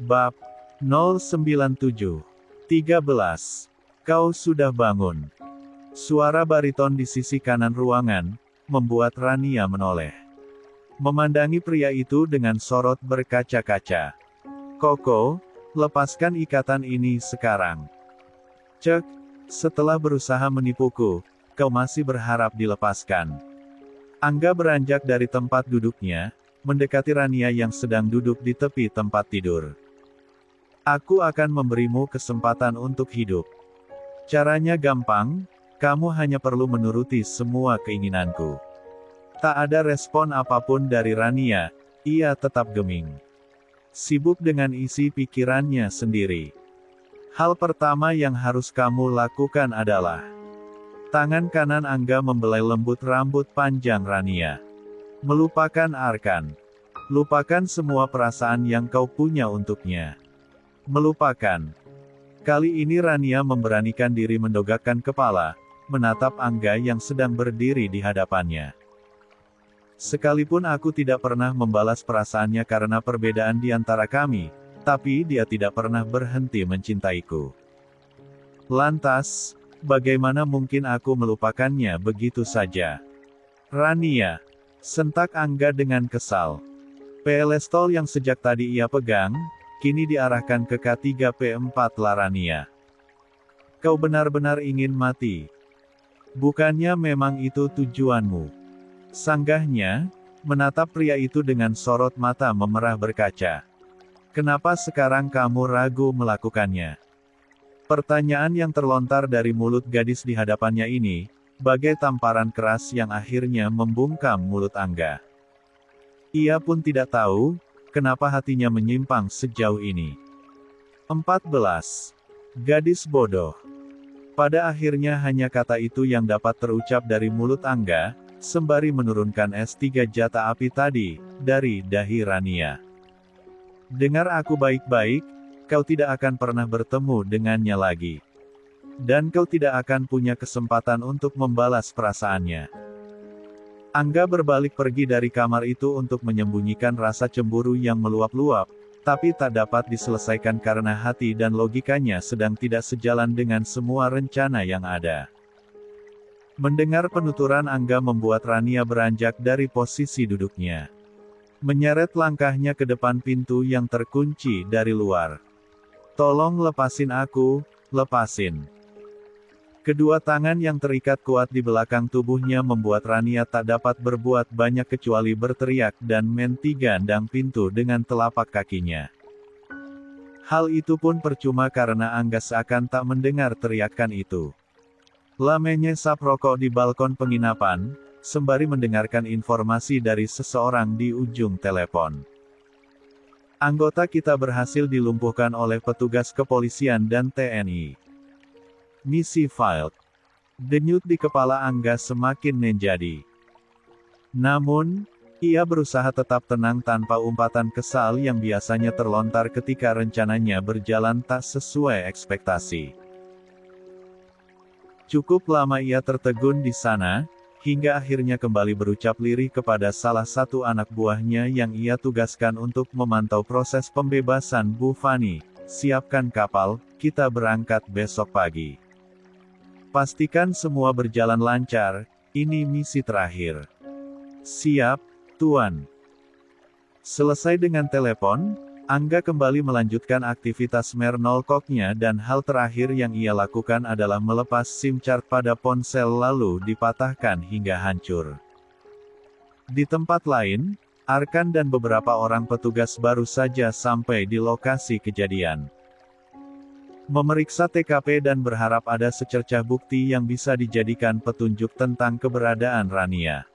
Bab 097. 13. Kau sudah bangun. Suara bariton di sisi kanan ruangan membuat Rania menoleh. Memandangi pria itu dengan sorot berkaca-kaca. Koko, lepaskan ikatan ini sekarang. Cek, setelah berusaha menipuku, kau masih berharap dilepaskan. Angga beranjak dari tempat duduknya, mendekati Rania yang sedang duduk di tepi tempat tidur. Aku akan memberimu kesempatan untuk hidup. Caranya gampang, kamu hanya perlu menuruti semua keinginanku. Tak ada respon apapun dari Rania, ia tetap geming. Sibuk dengan isi pikirannya sendiri. Hal pertama yang harus kamu lakukan adalah... Tangan kanan Angga membelai lembut rambut panjang Rania. Melupakan Arkan. Lupakan semua perasaan yang kau punya untuknya. Melupakan. Kali ini Rania memberanikan diri mendongakkan kepala, menatap Angga yang sedang berdiri di hadapannya. Sekalipun aku tidak pernah membalas perasaannya karena perbedaan di antara kami, tapi dia tidak pernah berhenti mencintaiku. Lantas, bagaimana mungkin aku melupakannya begitu saja? Rania, sentak Angga dengan kesal. Pelestol yang sejak tadi ia pegang, kini diarahkan ke K3P4 Rania. Kau benar-benar ingin mati. Bukannya memang itu tujuanmu? Sanggahnya, menatap pria itu dengan sorot mata memerah berkaca. Kenapa sekarang kamu ragu melakukannya? Pertanyaan yang terlontar dari mulut gadis di hadapannya ini, bagai tamparan keras yang akhirnya membungkam mulut Angga. Ia pun tidak tahu, kenapa hatinya menyimpang sejauh ini. 14. Gadis bodoh. Pada akhirnya hanya kata itu yang dapat terucap dari mulut Angga, sembari menurunkan S3 jata api tadi, dari dahi Rania. Dengar aku baik-baik, kau tidak akan pernah bertemu dengannya lagi. Dan kau tidak akan punya kesempatan untuk membalas perasaannya. Angga berbalik pergi dari kamar itu untuk menyembunyikan rasa cemburu yang meluap-luap, tapi tak dapat diselesaikan karena hati dan logikanya sedang tidak sejalan dengan semua rencana yang ada. Mendengar penuturan Angga membuat Rania beranjak dari posisi duduknya. Menyeret langkahnya ke depan pintu yang terkunci dari luar. Tolong lepasin aku, lepasin. Kedua tangan yang terikat kuat di belakang tubuhnya membuat Rania tak dapat berbuat banyak kecuali berteriak dan menggandang pintu dengan telapak kakinya. Hal itu pun percuma karena Angga seakan tak mendengar teriakan itu. Menyesap rokok di balkon penginapan, sembari mendengarkan informasi dari seseorang di ujung telepon. Anggota kita berhasil dilumpuhkan oleh petugas kepolisian dan TNI. Misi failed. Denyut di kepala Angga semakin menjadi. Namun, ia berusaha tetap tenang tanpa umpatan kesal yang biasanya terlontar ketika rencananya berjalan tak sesuai ekspektasi. Cukup lama ia tertegun di sana, hingga akhirnya kembali berucap lirih kepada salah satu anak buahnya yang ia tugaskan untuk memantau proses pembebasan Bu Fani. Siapkan kapal, kita berangkat besok pagi. Pastikan semua berjalan lancar, ini misi terakhir. Siap, Tuan. Selesai dengan telepon, Angga kembali melanjutkan aktivitas Mernolkoknya dan hal terakhir yang ia lakukan adalah melepas SIM card pada ponsel lalu dipatahkan hingga hancur. Di tempat lain, Arkan dan beberapa orang petugas baru saja sampai di lokasi kejadian. Memeriksa TKP dan berharap ada secercah bukti yang bisa dijadikan petunjuk tentang keberadaan Rania.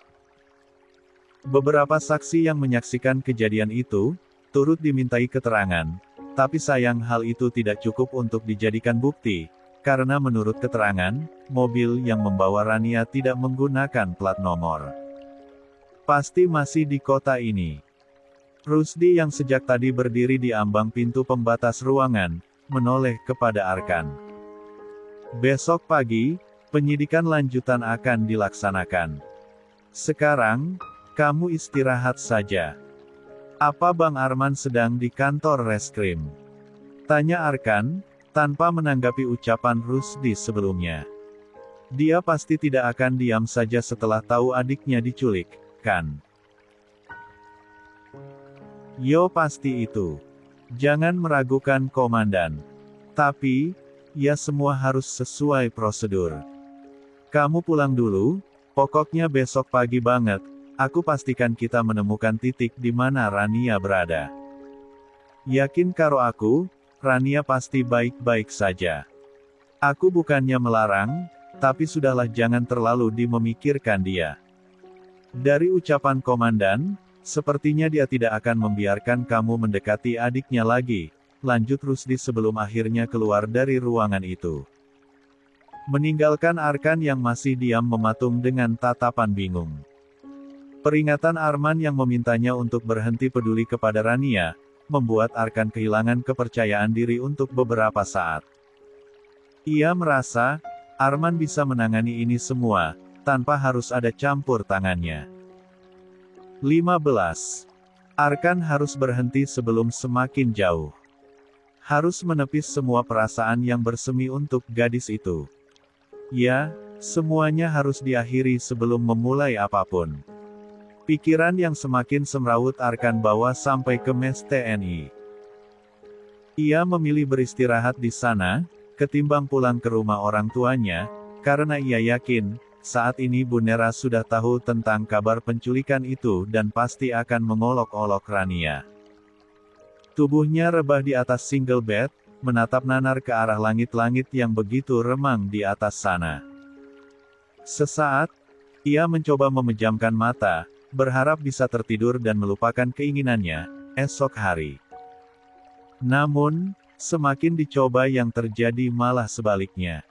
Beberapa saksi yang menyaksikan kejadian itu, turut dimintai keterangan, tapi sayang hal itu tidak cukup untuk dijadikan bukti, karena menurut keterangan, mobil yang membawa Rania tidak menggunakan plat nomor. Pasti masih di kota ini. Rusdi yang sejak tadi berdiri di ambang pintu pembatas ruangan, menoleh kepada Arkan. Besok pagi, penyidikan lanjutan akan dilaksanakan. Sekarang, kamu istirahat saja. Apa Bang Arman sedang di kantor reskrim? Tanya Arkan, tanpa menanggapi ucapan Rusdi sebelumnya. Dia pasti tidak akan diam saja setelah tahu adiknya diculik, kan? Yo pasti itu. Jangan meragukan komandan. Tapi, ya semua harus sesuai prosedur. Kamu pulang dulu, pokoknya besok pagi banget, aku pastikan kita menemukan titik di mana Rania berada. Yakin karo aku, Rania pasti baik-baik saja. Aku bukannya melarang, tapi sudahlah jangan terlalu memikirkan dia. Dari ucapan komandan, sepertinya dia tidak akan membiarkan kamu mendekati adiknya lagi, lanjut Rusdi sebelum akhirnya keluar dari ruangan itu. Meninggalkan Arkan yang masih diam mematung dengan tatapan bingung. Peringatan Arman yang memintanya untuk berhenti peduli kepada Rania, membuat Arkan kehilangan kepercayaan diri untuk beberapa saat. Ia merasa, Arman bisa menangani ini semua, tanpa harus ada campur tangannya. 15. Arkan harus berhenti sebelum semakin jauh. Harus menepis semua perasaan yang bersemi untuk gadis itu. Ya, semuanya harus diakhiri sebelum memulai apapun. Pikiran yang semakin semrawut Arkan bawa sampai ke mes TNI. Ia memilih beristirahat di sana, ketimbang pulang ke rumah orang tuanya, karena ia yakin, saat ini Bu Nera sudah tahu tentang kabar penculikan itu dan pasti akan mengolok-olok Rania. Tubuhnya rebah di atas single bed, menatap nanar ke arah langit-langit yang begitu remang di atas sana. Sesaat, ia mencoba memejamkan mata, berharap bisa tertidur dan melupakan keinginannya, esok hari. Namun, semakin dicoba yang terjadi malah sebaliknya.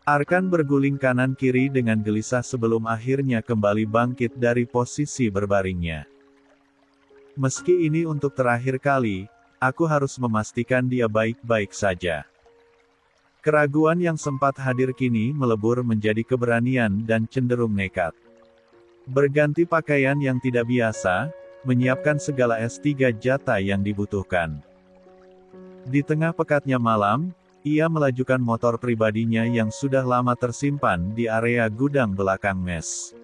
Arkan berguling kanan-kiri dengan gelisah sebelum akhirnya kembali bangkit dari posisi berbaringnya. Meski ini untuk terakhir kali, aku harus memastikan dia baik-baik saja. Keraguan yang sempat hadir kini melebur menjadi keberanian dan cenderung nekat. Berganti pakaian yang tidak biasa, menyiapkan segala S3 jatah yang dibutuhkan. Di tengah pekatnya malam, ia melajukan motor pribadinya yang sudah lama tersimpan di area gudang belakang mes.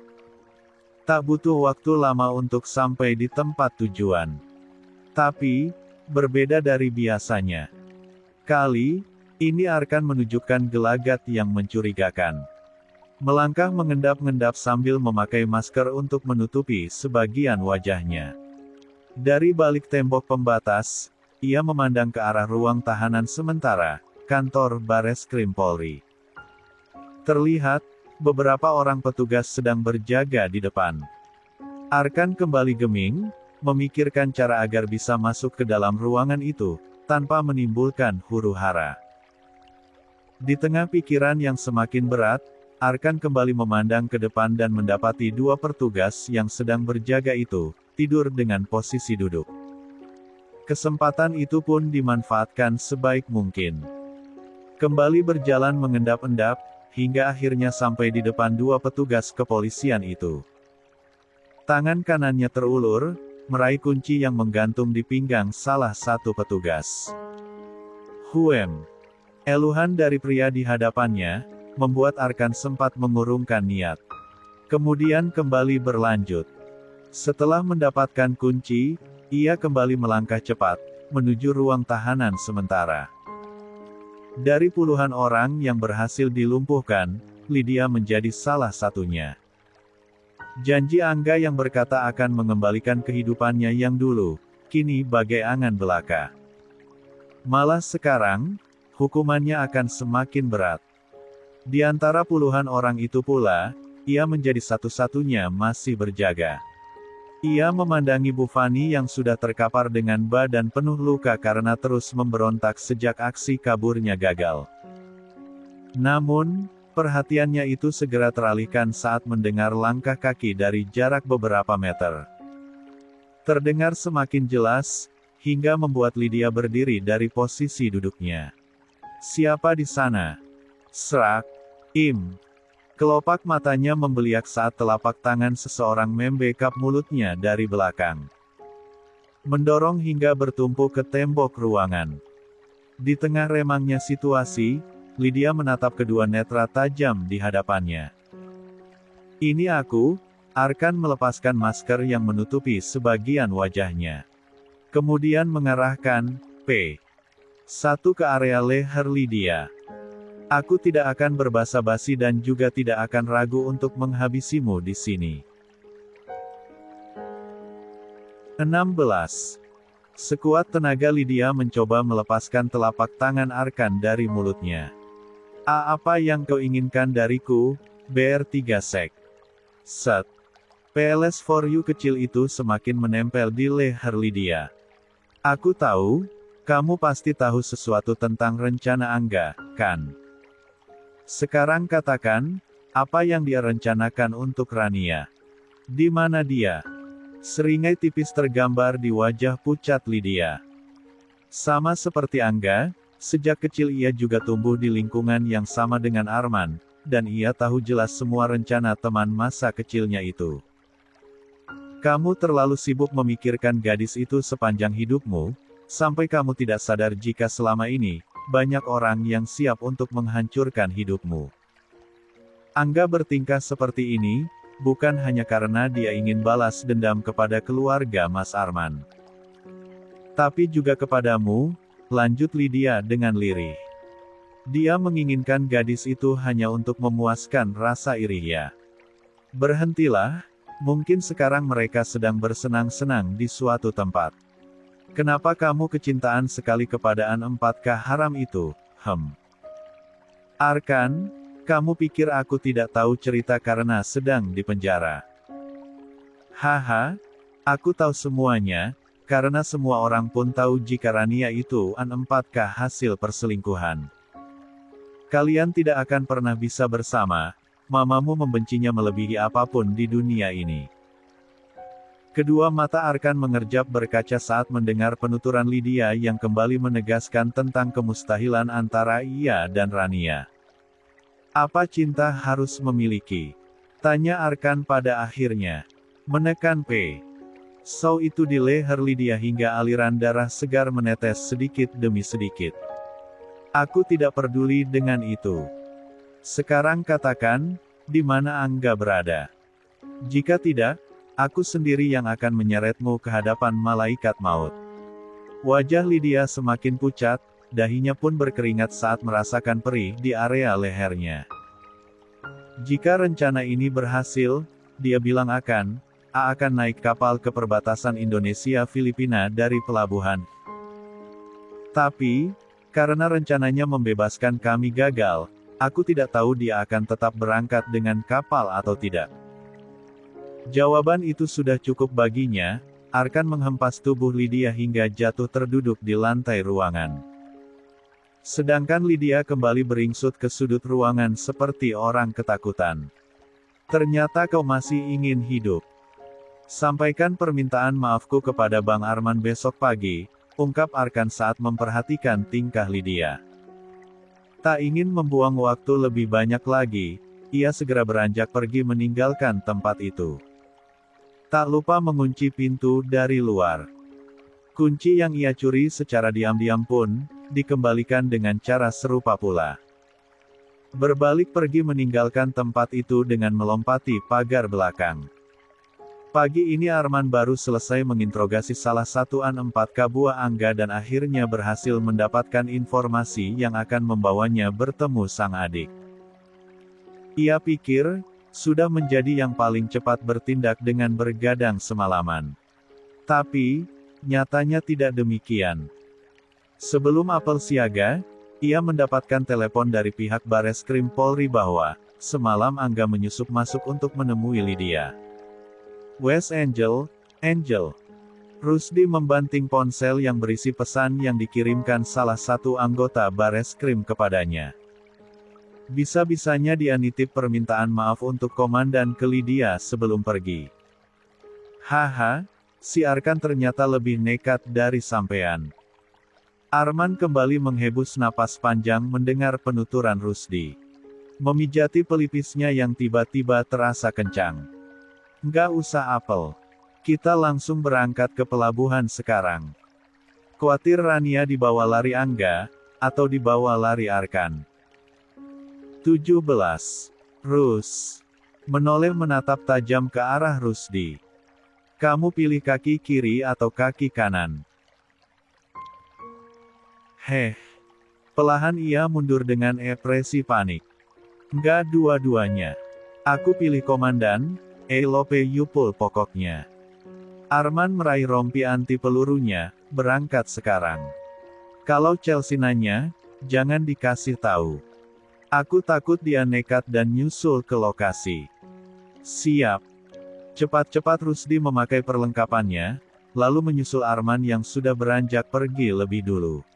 Tak butuh waktu lama untuk sampai di tempat tujuan. Tapi, berbeda dari biasanya. Kali ini Arkan menunjukkan gelagat yang mencurigakan. Melangkah mengendap-endap sambil memakai masker untuk menutupi sebagian wajahnya. Dari balik tembok pembatas, ia memandang ke arah ruang tahanan sementara, kantor Bareskrim Polri. Terlihat, beberapa orang petugas sedang berjaga di depan. Arkan kembali geming, memikirkan cara agar bisa masuk ke dalam ruangan itu, tanpa menimbulkan huru-hara. Di tengah pikiran yang semakin berat, Arkan kembali memandang ke depan dan mendapati dua petugas yang sedang berjaga itu, tidur dengan posisi duduk. Kesempatan itu pun dimanfaatkan sebaik mungkin. Kembali berjalan mengendap-endap, hingga akhirnya sampai di depan dua petugas kepolisian itu. Tangan kanannya terulur, meraih kunci yang menggantung di pinggang salah satu petugas. "Huem!" Eluhan dari pria di hadapannya, membuat Arkan sempat mengurungkan niat. Kemudian kembali berlanjut. Setelah mendapatkan kunci, ia kembali melangkah cepat, menuju ruang tahanan sementara. Dari puluhan orang yang berhasil dilumpuhkan, Lydia menjadi salah satunya. Janji Angga yang berkata akan mengembalikan kehidupannya yang dulu, kini bagai angan belaka. Malah sekarang, hukumannya akan semakin berat. Di antara puluhan orang itu pula, ia menjadi satu-satunya masih berjaga. Ia memandangi Bu Fani yang sudah terkapar dengan badan penuh luka karena terus memberontak sejak aksi kaburnya gagal. Namun, perhatiannya itu segera teralihkan saat mendengar langkah kaki dari jarak beberapa meter. Terdengar semakin jelas, hingga membuat Lydia berdiri dari posisi duduknya. "Siapa di sana?" Serak. "Im." Kelopak matanya membeliak saat telapak tangan seseorang membekap mulutnya dari belakang. Mendorong hingga bertumpu ke tembok ruangan. Di tengah remangnya situasi, Lydia menatap kedua netra tajam di hadapannya. Ini aku. Arkan melepaskan masker yang menutupi sebagian wajahnya. Kemudian mengarahkan P1 ke area leher Lydia. Aku tidak akan berbasa-basi dan juga tidak akan ragu untuk menghabisimu di sini. 16. Sekuat tenaga Lydia mencoba melepaskan telapak tangan Arkan dari mulutnya. Apa yang kau inginkan dariku, BR3 Sek? Set. PLS for you kecil itu semakin menempel di leher Lydia. Aku tahu, kamu pasti tahu sesuatu tentang rencana Angga, kan? Sekarang katakan, apa yang dia rencanakan untuk Rania? Di mana dia? Seringai tipis tergambar di wajah pucat Lydia. Sama seperti Angga, sejak kecil ia juga tumbuh di lingkungan yang sama dengan Arman, dan ia tahu jelas semua rencana teman masa kecilnya itu. Kamu terlalu sibuk memikirkan gadis itu sepanjang hidupmu, sampai kamu tidak sadar jika selama ini, banyak orang yang siap untuk menghancurkan hidupmu. Angga bertingkah seperti ini, bukan hanya karena dia ingin balas dendam kepada keluarga Mas Arman. Tapi juga kepadamu, lanjut Lydia dengan lirih. Dia menginginkan gadis itu hanya untuk memuaskan rasa irinya. Berhentilah. Mungkin sekarang mereka sedang bersenang-senang di suatu tempat. Kenapa kamu kecintaan sekali kepada An 4K haram itu? Arkan, kamu pikir aku tidak tahu cerita karena sedang di penjara? Haha, aku tahu semuanya, karena semua orang pun tahu jika Rania itu An 4K hasil perselingkuhan. Kalian tidak akan pernah bisa bersama. Mamamu membencinya melebihi apapun di dunia ini. Kedua mata Arkan mengerjap berkaca saat mendengar penuturan Lydia yang kembali menegaskan tentang kemustahilan antara ia dan Rania. Apa cinta harus memiliki? Tanya Arkan pada akhirnya. Menekan So itu di leher Lydia hingga aliran darah segar menetes sedikit demi sedikit. Aku tidak peduli dengan itu. Sekarang katakan, di mana Angga berada? Jika tidak, aku sendiri yang akan menyeretmu ke hadapan malaikat maut. Wajah Lydia semakin pucat, dahinya pun berkeringat saat merasakan perih di area lehernya. Jika rencana ini berhasil, dia bilang akan naik kapal ke perbatasan Indonesia-Filipina dari pelabuhan. Tapi, karena rencananya membebaskan kami gagal, aku tidak tahu dia akan tetap berangkat dengan kapal atau tidak. Jawaban itu sudah cukup baginya. Arkan menghempas tubuh Lydia hingga jatuh terduduk di lantai ruangan. Sedangkan Lydia kembali beringsut ke sudut ruangan seperti orang ketakutan. Ternyata kau masih ingin hidup. Sampaikan permintaan maafku kepada Bang Arman besok pagi, ungkap Arkan saat memperhatikan tingkah Lydia. Tak ingin membuang waktu lebih banyak lagi, ia segera beranjak pergi meninggalkan tempat itu. Tak lupa mengunci pintu dari luar. Kunci yang ia curi secara diam-diam pun, dikembalikan dengan cara serupa pula. Berbalik pergi meninggalkan tempat itu dengan melompati pagar belakang. Pagi ini Arman baru selesai menginterogasi salah satu An 4K buah Angga dan akhirnya berhasil mendapatkan informasi yang akan membawanya bertemu sang adik. Ia pikir, sudah menjadi yang paling cepat bertindak dengan bergadang semalaman. Tapi, nyatanya tidak demikian. Sebelum apel siaga, ia mendapatkan telepon dari pihak Bareskrim Polri bahwa, semalam Angga menyusup masuk untuk menemui Lydia. Wes Angel. Rusdi membanting ponsel yang berisi pesan yang dikirimkan salah satu anggota Bareskrim kepadanya. Bisa-bisanya dia nitip permintaan maaf untuk komandan ke Lydia sebelum pergi. Haha, si Arkan ternyata lebih nekat dari sampean. Arman kembali menghembus napas panjang mendengar penuturan Rusdi. Memijati pelipisnya yang tiba-tiba terasa kencang. Nggak usah apel. Kita langsung berangkat ke pelabuhan sekarang. Khawatir Rania dibawa lari Angga, atau dibawa lari Arkan. 17. Rus. Menoleh menatap tajam ke arah Rusdi. Kamu pilih kaki kiri atau kaki kanan? Heh. Pelahan ia mundur dengan ekspresi panik. Enggak dua-duanya. Aku pilih komandan, Elope Yupul pokoknya. Arman meraih rompi anti pelurunya, berangkat sekarang. Kalau Chelsea nanya, jangan dikasih tahu. Aku takut dia nekat dan nyusul ke lokasi. Siap. Cepat-cepat Rusdi memakai perlengkapannya, lalu menyusul Arman yang sudah beranjak pergi lebih dulu.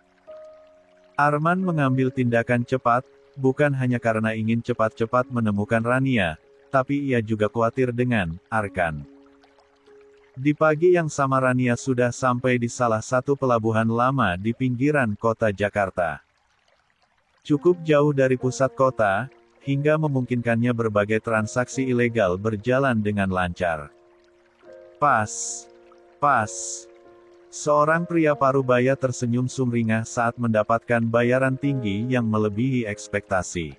Arman mengambil tindakan cepat, bukan hanya karena ingin cepat-cepat menemukan Rania, tapi ia juga khawatir dengan Arkan. Di pagi yang sama Rania sudah sampai di salah satu pelabuhan lama di pinggiran kota Jakarta. Cukup jauh dari pusat kota, hingga memungkinkannya berbagai transaksi ilegal berjalan dengan lancar. Pas. Seorang pria parubaya tersenyum sumringah saat mendapatkan bayaran tinggi yang melebihi ekspektasi.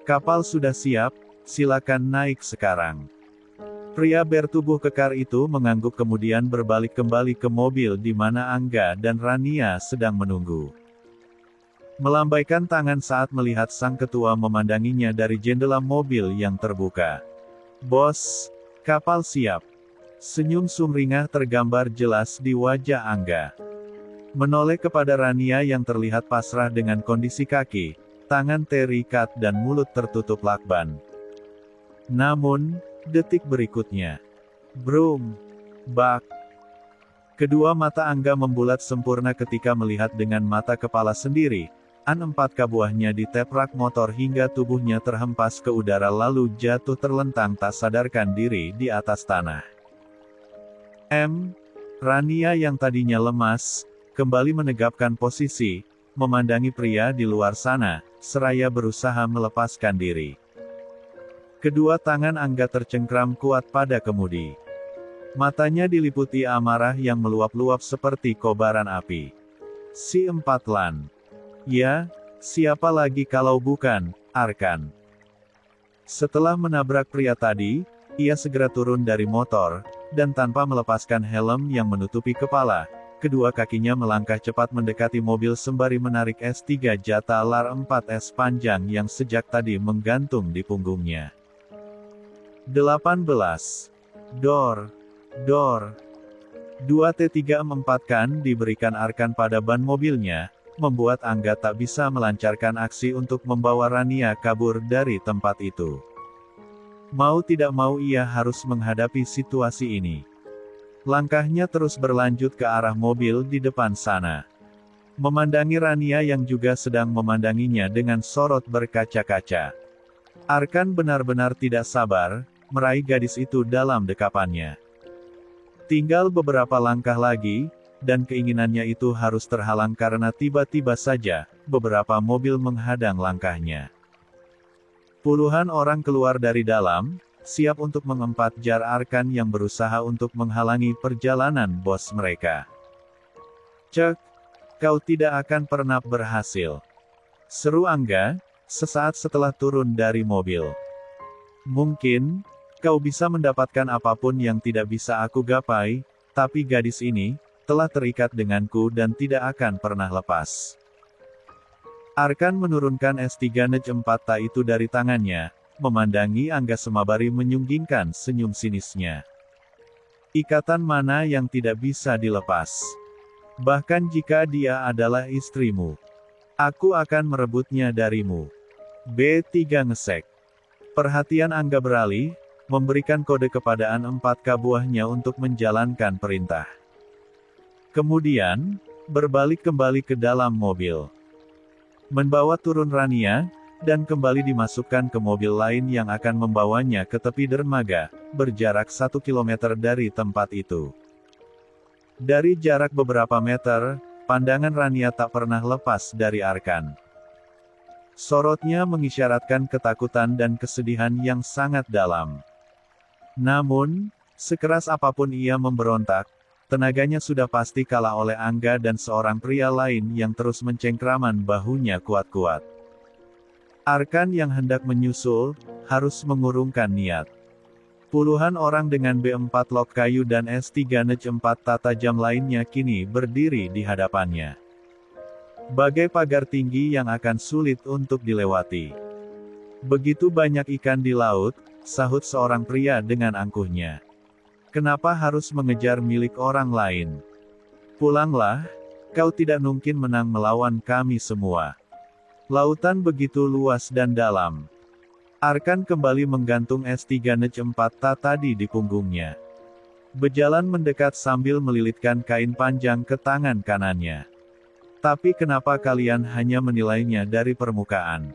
Kapal sudah siap, silakan naik sekarang. Pria bertubuh kekar itu mengangguk kemudian berbalik kembali ke mobil di mana Angga dan Rania sedang menunggu. Melambaikan tangan saat melihat sang ketua memandanginya dari jendela mobil yang terbuka. Bos, kapal siap. Senyum sumringah tergambar jelas di wajah Angga. Menoleh kepada Rania yang terlihat pasrah dengan kondisi kaki, tangan terikat dan mulut tertutup lakban. Namun, detik berikutnya, brum, bak. Kedua mata Angga membulat sempurna ketika melihat dengan mata kepala sendiri, An-4K buahnya ditep rak motor hingga tubuhnya terhempas ke udara lalu jatuh terlentang tak sadarkan diri di atas tanah. Rania yang tadinya lemas, kembali menegapkan posisi, memandangi pria di luar sana, seraya berusaha melepaskan diri. Kedua tangan Angga tercengkram kuat pada kemudi. Matanya diliputi amarah yang meluap-luap seperti kobaran api. Si Empatlan. Ya, siapa lagi kalau bukan Arkan. Setelah menabrak pria tadi, ia segera turun dari motor, dan tanpa melepaskan helm yang menutupi kepala, kedua kakinya melangkah cepat mendekati mobil sembari menarik S3 Jata LAR 4S panjang yang sejak tadi menggantung di punggungnya. 18. Dor. 2 T3-4 diberikan Arkan pada ban mobilnya, membuat Angga tak bisa melancarkan aksi untuk membawa Rania kabur dari tempat itu. Mau tidak mau ia harus menghadapi situasi ini. Langkahnya terus berlanjut ke arah mobil di depan sana. Memandangi Rania yang juga sedang memandanginya dengan sorot berkaca-kaca. Arkan benar-benar tidak sabar, meraih gadis itu dalam dekapannya. Tinggal beberapa langkah lagi, dan keinginannya itu harus terhalang karena tiba-tiba saja, beberapa mobil menghadang langkahnya. Puluhan orang keluar dari dalam, siap untuk mengempat jar Arkan yang berusaha untuk menghalangi perjalanan bos mereka. Cek, kau tidak akan pernah berhasil. Seru Angga, sesaat setelah turun dari mobil. Mungkin, kau bisa mendapatkan apapun yang tidak bisa aku gapai, tapi gadis ini, telah terikat denganku dan tidak akan pernah lepas. Arkan menurunkan S3 Nej-4 itu dari tangannya, memandangi Angga semabari menyunggingkan senyum sinisnya. Ikatan mana yang tidak bisa dilepas? Bahkan jika dia adalah istrimu. Aku akan merebutnya darimu. B3 ngesek. Perhatian Angga beralih, memberikan kode kepada An-4K buahnya untuk menjalankan perintah. Kemudian, berbalik kembali ke dalam mobil. Membawa turun Rania, dan kembali dimasukkan ke mobil lain yang akan membawanya ke tepi dermaga, berjarak 1 km dari tempat itu. Dari jarak beberapa meter, pandangan Rania tak pernah lepas dari Arkan. Sorotnya mengisyaratkan ketakutan dan kesedihan yang sangat dalam. Namun, sekeras apapun ia memberontak, Tenaganya sudah pasti kalah oleh Angga dan seorang pria lain yang terus mencengkraman bahunya kuat-kuat. Arkan yang hendak menyusul, harus mengurungkan niat. Puluhan orang dengan B4 lok kayu dan S3 Nej 4 tata jam lainnya kini berdiri di hadapannya. Bagai pagar tinggi yang akan sulit untuk dilewati. Begitu banyak ikan di laut, sahut seorang pria dengan angkuhnya. Kenapa harus mengejar milik orang lain? Pulanglah, kau tidak mungkin menang melawan kami semua. Lautan begitu luas dan dalam. Arkan kembali menggantung S3 Nej 4 tadi di punggungnya. Berjalan mendekat sambil melilitkan kain panjang ke tangan kanannya. Tapi kenapa kalian hanya menilainya dari permukaan?